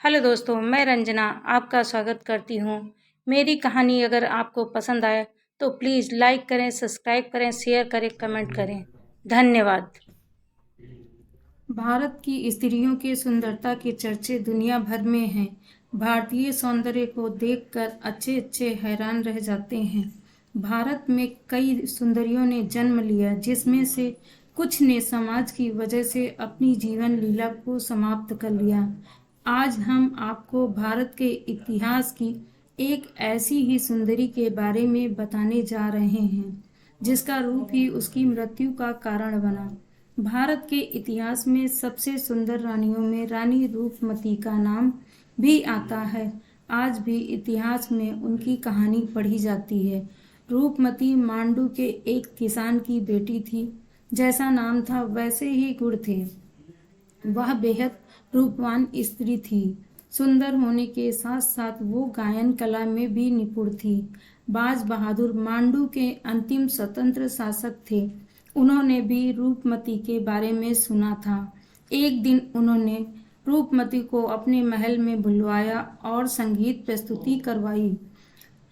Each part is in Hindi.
हेलो दोस्तों, मैं रंजना आपका स्वागत करती हूँ। मेरी कहानी अगर आपको पसंद आए तो प्लीज़ लाइक करें, सब्सक्राइब करें, शेयर करें, कमेंट करें। धन्यवाद। भारत की स्त्रियों की सुंदरता के चर्चे दुनिया भर में हैं। भारतीय सौंदर्य को देखकर अच्छे हैरान रह जाते हैं। भारत में कई सुंदरियों ने जन्म लिया, जिसमें से कुछ ने समाज की वजह से अपनी जीवन लीला को समाप्त कर लिया। आज हम आपको भारत के इतिहास की एक ऐसी ही सुंदरी के बारे में बताने जा रहे हैं, जिसका रूप ही उसकी मृत्यु का कारण बना। भारत के इतिहास में सबसे सुंदर रानियों में रानी रूपमती का नाम भी आता है। आज भी इतिहास में उनकी कहानी पढ़ी जाती है। रूपमती मांडू के एक किसान की बेटी थी। जैसा नाम था वैसे ही गुण थे। वह बेहद रूपवान स्त्री थी। सुंदर होने के साथ साथ वो गायन कला में भी निपुण थी। बाज बहादुर मांडू के अंतिम स्वतंत्र शासक थे। उन्होंने भी रूपमती के बारे में सुना था। एक दिन उन्होंने रूपमती को अपने महल में बुलवाया और संगीत प्रस्तुति करवाई।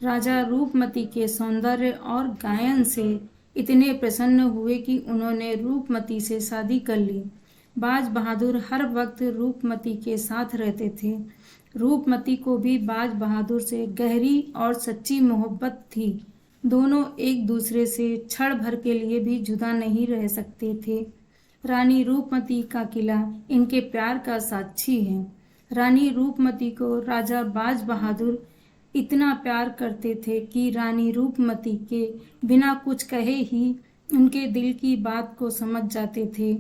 राजा रूपमती के सौंदर्य और गायन से इतने प्रसन्न हुए कि उन्होंने रूपमती से शादी कर ली। बाज बहादुर हर वक्त रूपमती के साथ रहते थे। रूपमती को भी बाज बहादुर से गहरी और सच्ची मोहब्बत थी। दोनों एक दूसरे से क्षण भर के लिए भी जुदा नहीं रह सकते थे। रानी रूपमती का किला इनके प्यार का साक्षी है। रानी रूपमती को राजा बाज बहादुर इतना प्यार करते थे कि रानी रूपमती के बिना कुछ कहे ही उनके दिल की बात को समझ जाते थे।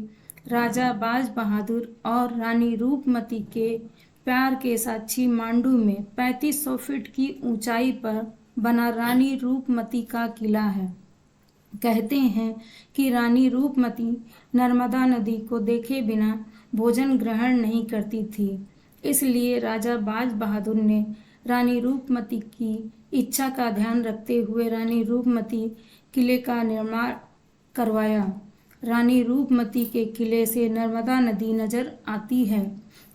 राजा बाज बहादुर और रानी रूपमती के प्यार के साक्षी मांडू में 3500 फीट की ऊंचाई पर बना रानी रूपमती का किला है। कहते हैं कि रानी रूपमती नर्मदा नदी को देखे बिना भोजन ग्रहण नहीं करती थी। इसलिए राजा बाज बहादुर ने रानी रूपमती की इच्छा का ध्यान रखते हुए रानी रूपमती किले का निर्माण करवाया। रानी रूपमती के किले से नर्मदा नदी नजर आती है।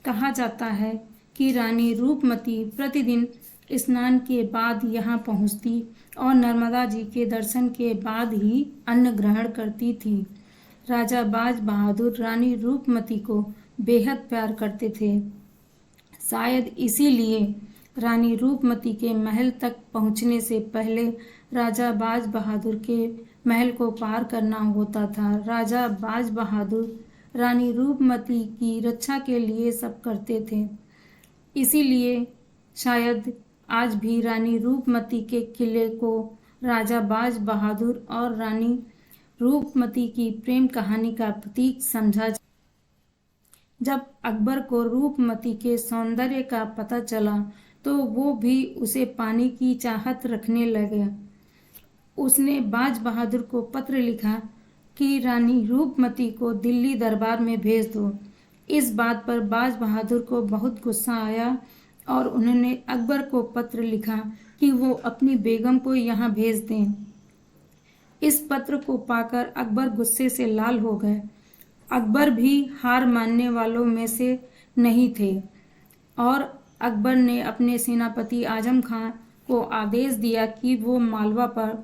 कहा जाता है कि रानी रूपमती प्रतिदिन स्नान के बाद यहाँ पहुँचती और नर्मदा जी के दर्शन के बाद ही अन्न ग्रहण करती थी। राजा बाज बहादुर रानी रूपमती को बेहद प्यार करते थे। शायद इसीलिए रानी रूपमती के महल तक पहुँचने से पहले राजा बाज बहादुर के महल को पार करना होता था। राजा बाज बहादुर रानी रूपमती की रक्षा के लिए सब करते थे। इसीलिए शायद आज भी रानी रूपमती के किले को राजा बाज बहादुर और रानी रूपमती की प्रेम कहानी का प्रतीक समझा। जब अकबर को रूपमती के सौंदर्य का पता चला तो वो भी उसे पाने की चाहत रखने लगे। उसने बाज बहादुर को पत्र लिखा कि रानी रूपमती को दिल्ली दरबार में भेज दो। इस बात पर बाज बहादुर को बहुत गुस्सा आया और उन्होंने अकबर को पत्र लिखा कि वो अपनी बेगम को यहाँ भेज दें। इस पत्र को पाकर अकबर गुस्से से लाल हो गए। अकबर भी हार मानने वालों में से नहीं थे और अकबर ने अपने सेनापति आजम खां को आदेश दिया कि वो मालवा पर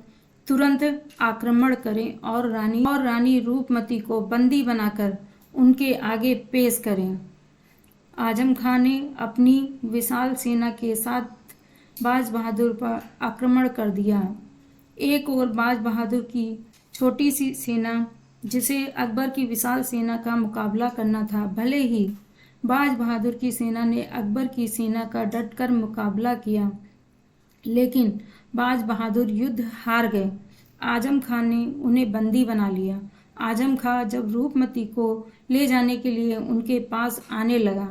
तुरंत आक्रमण करें और रानी रूपमती को बंदी बनाकर उनके आगे पेश करें। आजम खां ने अपनी विशाल सेना के साथ बाज बहादुर पर आक्रमण कर दिया। एक और बाज बहादुर की छोटी सी सेना, जिसे अकबर की विशाल सेना का मुकाबला करना था। भले ही बाज बहादुर की सेना ने अकबर की सेना का डटकर मुकाबला किया, लेकिन बाज बहादुर युद्ध हार गए। आजम खान ने उन्हें बंदी बना लिया। आजम खां जब रूपमती को ले जाने के लिए उनके पास आने लगा,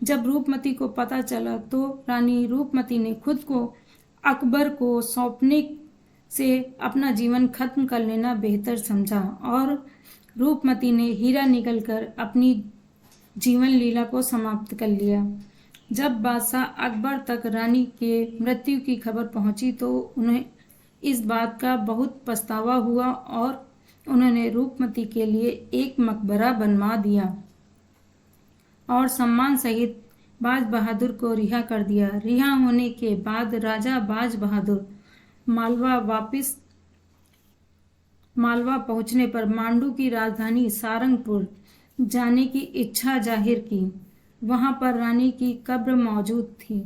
जब रूपमती को पता चला तो रानी रूपमती ने खुद को अकबर को सौंपने से अपना जीवन खत्म कर लेना बेहतर समझा और रूपमती ने हीरा निकलकर अपनी जीवन लीला को समाप्त कर लिया। जब बादशाह अकबर तक रानी के मृत्यु की खबर पहुंची तो उन्हें इस बात का बहुत पछतावा हुआ और उन्होंने रूपमती के लिए एक मकबरा बनवा दिया और सम्मान सहित बाज बहादुर को रिहा कर दिया। रिहा होने के बाद राजा बाज बहादुर मालवा पहुंचने पर मांडू की राजधानी सारंगपुर जाने की इच्छा जाहिर की। वहां पर रानी की कब्र मौजूद थी।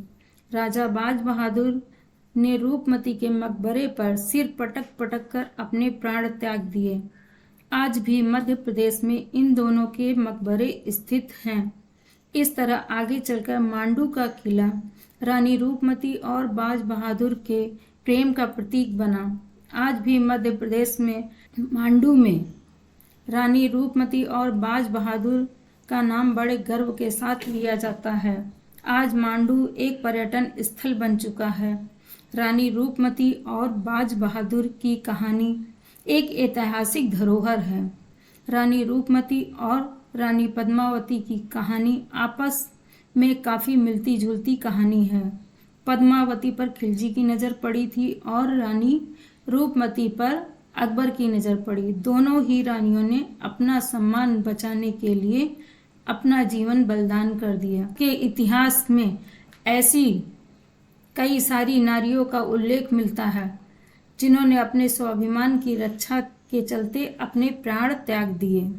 राजा बाज बहादुर ने रूपमती के मकबरे पर सिर पटक पटक कर अपने प्राण त्याग दिए। आज भी मध्य प्रदेश में इन दोनों के मकबरे स्थित हैं। इस तरह आगे चलकर मांडू का किला रानी रूपमती और बाज बहादुर के प्रेम का प्रतीक बना। आज भी मध्य प्रदेश में मांडू में रानी रूपमती और बाज बहादुर का नाम बड़े गर्व के साथ लिया जाता है। आज मांडू एक पर्यटन स्थल बन चुका है। रानी रूपमती और बाज बहादुर की कहानी एक ऐतिहासिक धरोहर है। रानी रूपमती और रानी पद्मावती की कहानी आपस में काफी मिलती जुलती कहानी है। पद्मावती पर खिलजी की नजर पड़ी थी और रानी रूपमती पर अकबर की नजर पड़ी। दोनों ही रानियों ने अपना सम्मान बचाने के लिए अपना जीवन बलिदान कर दिया। के इतिहास में ऐसी कई सारी नारियों का उल्लेख मिलता है जिन्होंने अपने स्वाभिमान की रक्षा के चलते अपने प्राण त्याग दिए।